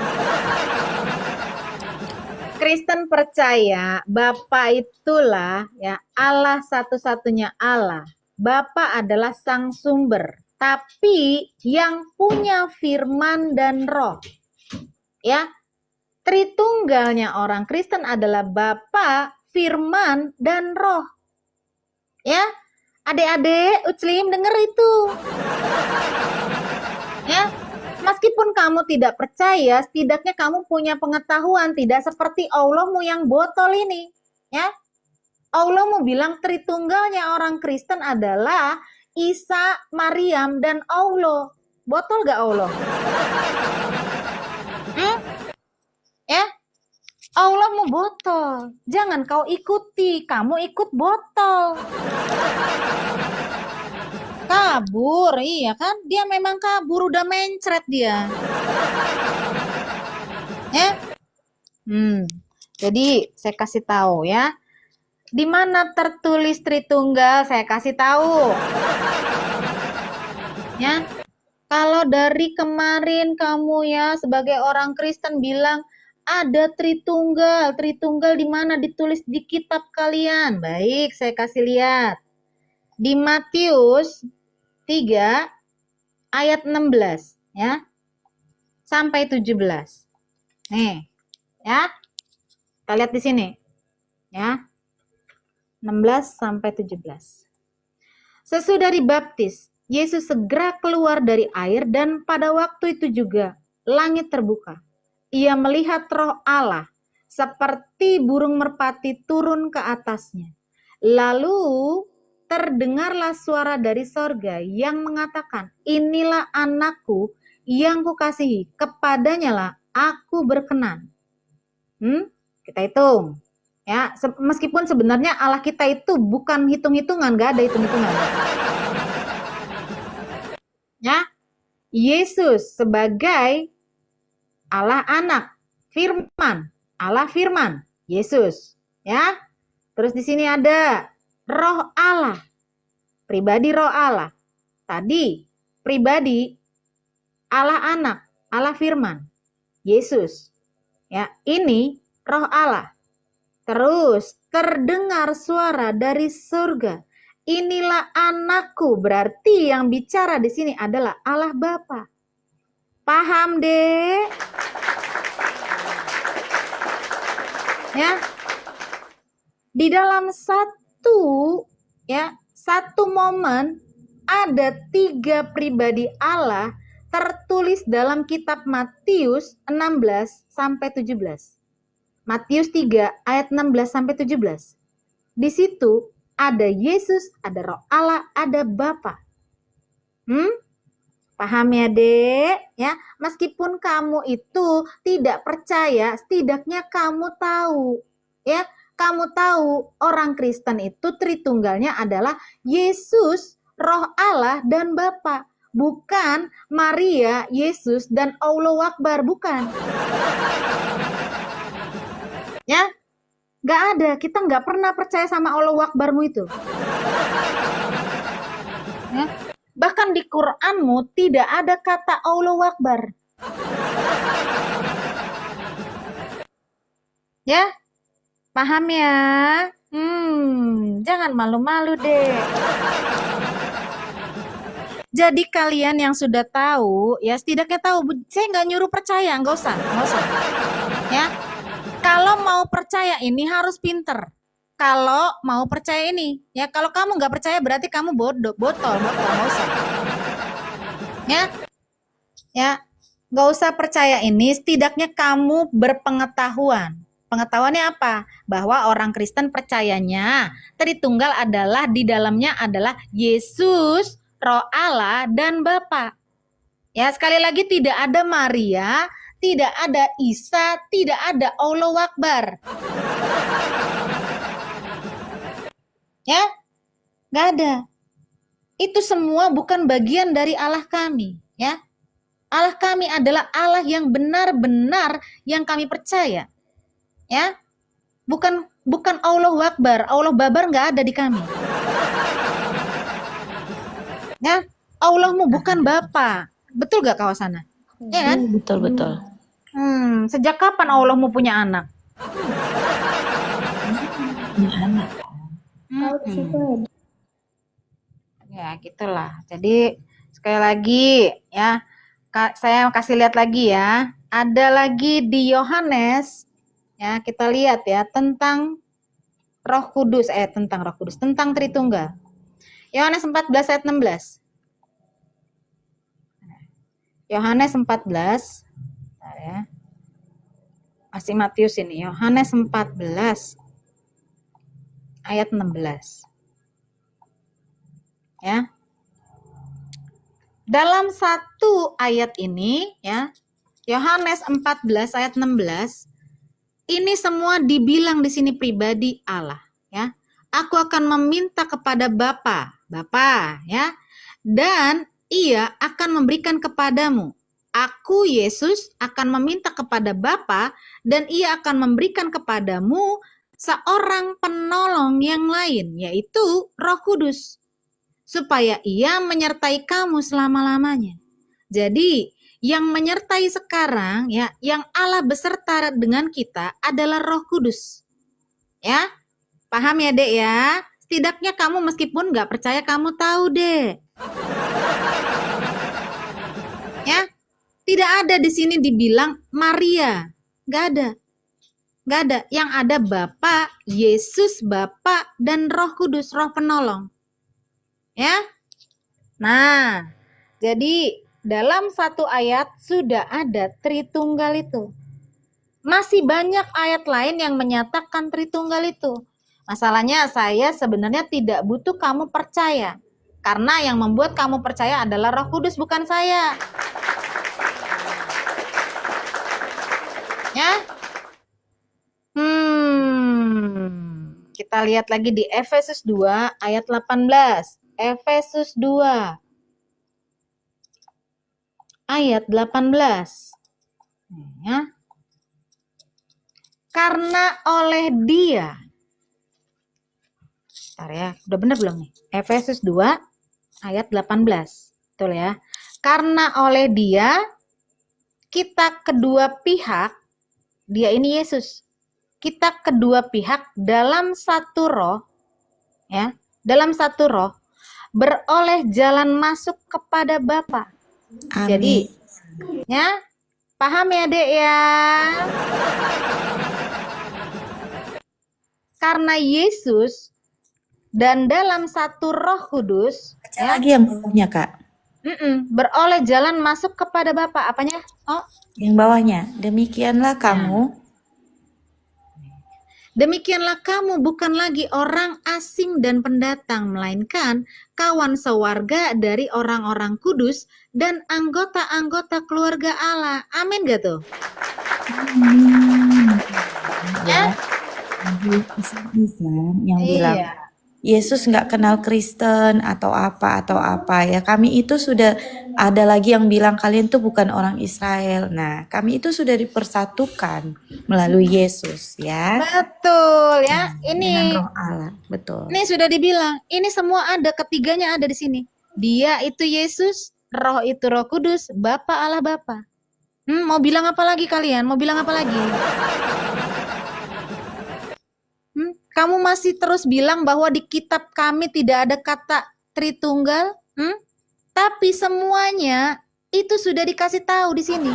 Kristen percaya Bapa itulah ya Allah satu-satunya Allah. Bapa adalah sang sumber, tapi yang punya firman dan roh. Ya. Tritunggalnya orang Kristen adalah Bapa, firman, dan roh. Ya. Adik-adik, Uclim denger itu. Ya. Meskipun kamu tidak percaya, setidaknya kamu punya pengetahuan, tidak seperti Allahmu yang botol ini. Ya. Allahmu bilang Tritunggalnya orang Kristen adalah Isa, Maryam, dan Allah. Botol gak Allah? Ya. Allahmu botol. Jangan kau ikuti, kamu ikut botol. Kabur, iya kan? Dia memang kabur, udah mencret dia. Ya. Jadi saya kasih tahu ya. Di mana tertulis Tritunggal, saya kasih tahu. Ya. Kalau dari kemarin kamu ya sebagai orang Kristen bilang ada Tritunggal. Tritunggal di mana ditulis di kitab kalian? Baik, saya kasih lihat. Di Matius 3 ayat 16 ya. Sampai 17. Nih, ya. Kita lihat di sini. Ya. 16 sampai 17. Sesudah dibaptis, Yesus segera keluar dari air dan pada waktu itu juga langit terbuka. Ia melihat Roh Allah seperti burung merpati turun ke atasnya. Lalu terdengarlah suara dari sorga yang mengatakan, inilah anakku yang kukasihi, kepadanya lah aku berkenan. Kita hitung. Ya, meskipun sebenarnya Allah kita itu bukan hitung-hitungan, gak ada hitung-hitungan. Ya, Yesus sebagai Allah anak, firman, Allah firman, Yesus. Ya, terus di sini ada Roh Allah, pribadi Roh Allah. Tadi pribadi Allah anak, Allah firman, Yesus. Ya, ini Roh Allah. Terus terdengar suara dari surga. Inilah anakku, berarti yang bicara di sini adalah Allah Bapa. Paham, Dek? Ya, di dalam satu momen ada 3 pribadi Allah tertulis dalam kitab Matius 16 sampai 17. Matius 3 ayat 16 sampai 17. Di situ ada Yesus, ada Roh Allah, ada Bapa. Paham ya, Dek? Ya, meskipun kamu itu tidak percaya, setidaknya kamu tahu, ya. Kamu tahu orang Kristen itu Tritunggalnya adalah Yesus, Roh Allah, dan Bapa. Bukan Maria, Yesus, dan Allahu Akbar, bukan. Ya, nggak ada. Kita nggak pernah percaya sama Allahu Akbarmu itu. Ya. Bahkan di Quranmu tidak ada kata Allahu Akbar. Ya, paham ya? Jangan malu-malu deh. Jadi kalian yang sudah tahu, ya setidaknya tahu. Saya nggak nyuruh percaya, nggak usah. Ya, kalau mau percaya ini harus pinter. Kalau mau percaya ini, ya kalau kamu nggak percaya berarti kamu botol, nggak usah. Ya, nggak usah percaya ini. Setidaknya kamu berpengetahuan. Pengetahuannya apa? Bahwa orang Kristen percayanya Tritunggal adalah di dalamnya adalah Yesus, Roh Allah, dan Bapa. Ya, sekali lagi tidak ada Maria, tidak ada Isa, tidak ada Allahu Akbar. Ya, nggak ada. Itu semua bukan bagian dari Allah kami. Ya, Allah kami adalah Allah yang benar-benar yang kami percaya. Ya, bukan Allahu Akbar. Allah Babar nggak ada di kami. Ya, Allahmu bukan Bapa. Betul gak kawasannya? Ya kan? Betul. Sejak kapan Allahmu punya anak? Ya, gitulah. Jadi sekali lagi ya, saya kasih lihat lagi ya. Ada lagi di Yohanes, ya kita lihat ya tentang Roh Kudus, tentang Tritunggal. Yohanes 14 ayat 16. Yohanes 14. Bentar ya. Masih Matius ini. Yohanes 14 ayat 16. Ya. Dalam satu ayat ini ya, Yohanes 14 ayat 16, ini semua dibilang di sini pribadi Allah ya. Aku akan meminta kepada Bapa ya, dan Ia akan memberikan kepadamu. Aku Yesus akan meminta kepada Bapa dan Ia akan memberikan kepadamu seorang penolong yang lain, yaitu Roh Kudus, supaya Ia menyertai kamu selama-lamanya. Jadi, yang menyertai sekarang ya, yang Allah beserta dengan kita adalah Roh Kudus. Ya. Paham ya, Dek ya? Setidaknya kamu meskipun nggak percaya, kamu tahu, Dek. Ya. Tidak ada di sini dibilang Maria. Nggak ada. Nggak ada. Yang ada Bapa, Yesus, Bapa, dan Roh Kudus, Roh Penolong. Ya. Nah, jadi dalam satu ayat sudah ada Tritunggal itu. Masih banyak ayat lain yang menyatakan Tritunggal itu. Masalahnya saya sebenarnya tidak butuh kamu percaya. Karena yang membuat kamu percaya adalah Roh Kudus, bukan saya. Ya. Kita lihat lagi di Efesus 2 ayat 18. Efesus 2 ayat 18. Ya. Karena oleh Dia. Bentar ya, udah bener belum nih? Efesus 2 ayat 18. Betul ya. Karena oleh Dia kita kedua pihak, Dia ini Yesus. Kita kedua pihak dalam satu roh, ya, dalam satu roh beroleh jalan masuk kepada Bapa. Jadi, ya, paham ya, Dek ya? karena Yesus dan dalam satu Roh Kudus Baca lagi yang bawahnya, Kak. beroleh jalan masuk kepada Bapa. Apanya? Oh, Yang bawahnya. Demikianlah kamu. demikianlah kamu bukan lagi orang asing dan pendatang, melainkan kawan sewarga dari orang-orang kudus dan anggota-anggota keluarga Allah. Amin gak tuh? Ya? Yang bilang Yesus nggak kenal Kristen atau apa ya. Kami itu sudah ada lagi yang bilang kalian tuh bukan orang Israel. Nah, kami itu sudah dipersatukan melalui Yesus ya. Betul ya. Dengan Ini Roh Allah, betul. ini sudah dibilang. Ini semua ada, ketiganya ada di sini. Dia itu Yesus, Roh itu Roh Kudus, Bapa Allah Bapa. Mau bilang apa lagi kalian? Mau bilang apa lagi? Kamu masih terus bilang bahwa di kitab kami tidak ada kata Tritunggal? Tapi semuanya itu sudah dikasih tahu di sini.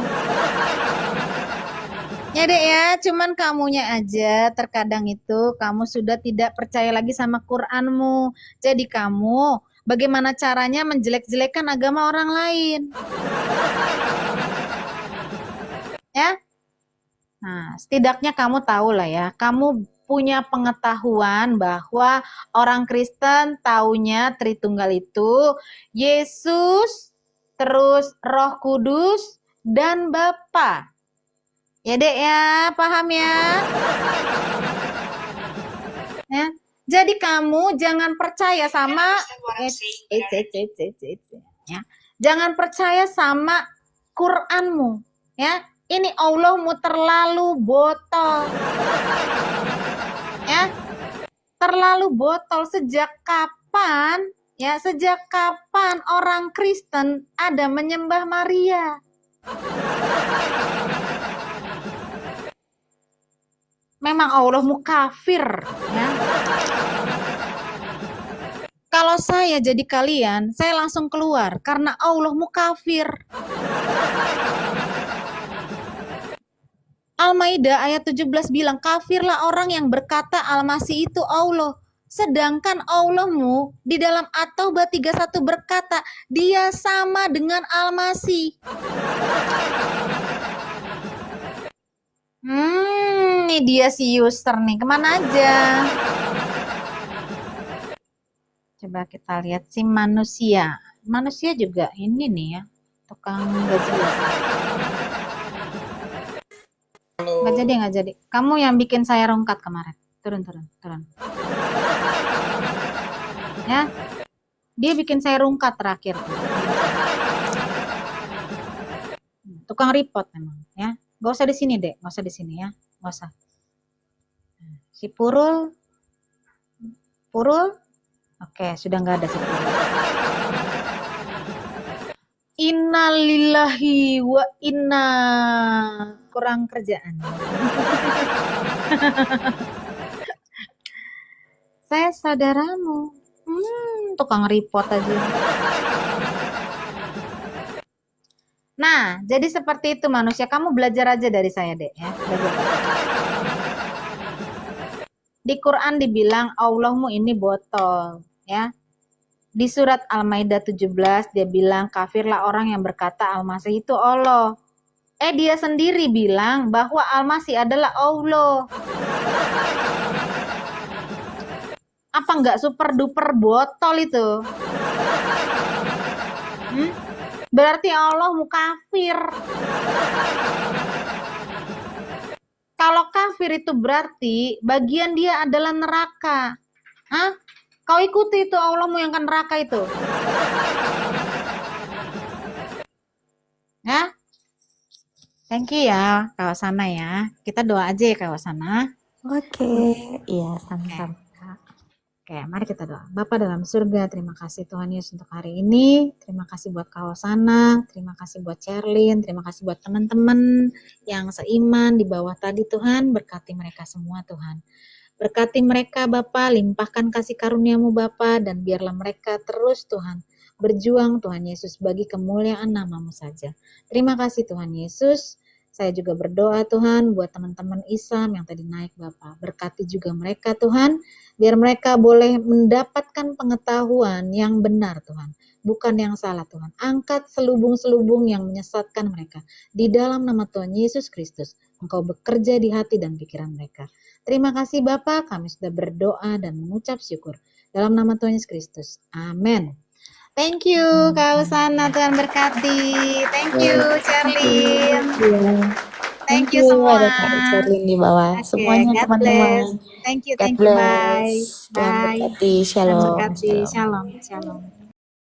Ya Dek ya, cuman kamunya aja terkadang itu kamu sudah tidak percaya lagi sama Qur'anmu. Jadi kamu bagaimana caranya menjelek-jelekan agama orang lain. Ya? Nah, setidaknya kamu tahu lah ya, kamu punya pengetahuan bahwa orang Kristen taunya Tritunggal itu Yesus, terus Roh Kudus, dan Bapa. Ya Dek ya, paham ya? Ya. Jadi kamu jangan percaya sama ya. Jangan percaya sama Qur'anmu, ya. Ini Allahmu terlalu botol. Ya. Terlalu botol. Sejak kapan? Ya, sejak kapan orang Kristen ada menyembah Maria? Memang Allahmu kafir, ya. Kalau saya jadi kalian, saya langsung keluar karena Allahmu kafir. Al-Maidah ayat 17 bilang, kafirlah orang yang berkata Al-Masih itu Allah. Sedangkan Allahmu di dalam At-Taubah 31 berkata, dia sama dengan Al-Masih. Ini dia si user nih, kemana aja? Coba kita lihat si manusia. Manusia juga ini nih ya, tukang gak jelas. Nggak jadi. Kamu yang bikin saya rungkat kemarin. Turun. Ya, dia bikin saya rungkat terakhir. Tukang report memang, ya. Gak usah di sini deh, gak usah di sini ya, gak usah. Si Purul, oke, sudah nggak ada si Purul. Innalillahi wa inna, kurang kerjaan. Saya saudaramu. Tukang report aja. Nah, jadi seperti itu manusia. Kamu belajar aja dari saya, Dek, ya. Belajar. Di Quran dibilang Allahmu ini botol, ya. Di surat Al-Maidah 17 dia bilang kafirlah orang yang berkata Al-Masih itu Allah. Dia sendiri bilang bahwa Al-Masih adalah Allah. Apa enggak super duper botol itu? Berarti Allah mau kafir. Kalau kafir itu berarti bagian dia adalah neraka. Hah? Kau ikuti itu Allahmu yang ke neraka itu. Ya? Thank you ya, Kak Sana ya. Kita doa aja ya Kak Sana. Oke, iya sama-sama. Oke, mari kita doa. Bapa dalam surga, terima kasih Tuhan Yesus untuk hari ini. Terima kasih buat Kak Sana, terima kasih buat Sherlyn, terima kasih buat teman-teman yang seiman di bawah tadi Tuhan. Berkati mereka semua Tuhan. Berkati mereka Bapa, limpahkan kasih karunia-Mu Bapa, dan biarlah mereka terus Tuhan berjuang Tuhan Yesus bagi kemuliaan nama-Mu saja. Terima kasih Tuhan Yesus. Saya juga berdoa Tuhan buat teman-teman ISAM yang tadi naik Bapak. Berkati juga mereka Tuhan, biar mereka boleh mendapatkan pengetahuan yang benar Tuhan. Bukan yang salah Tuhan. Angkat selubung-selubung yang menyesatkan mereka. Di dalam nama Tuhan Yesus Kristus, Engkau bekerja di hati dan pikiran mereka. Terima kasih Bapak, kami sudah berdoa dan mengucap syukur. Dalam nama Tuhan Yesus Kristus. Amin. Thank you Kak Usana, Tuhan berkati. Thank you Sherlyn. Thank you semua. Ada Kak Sherlyn di bawah. Oke, Semuanya God teman-teman. bless. Thank you, God bye. bless. Tuhan Bye. berkati. Tuhan Shalom. berkati. Shalom, shalom.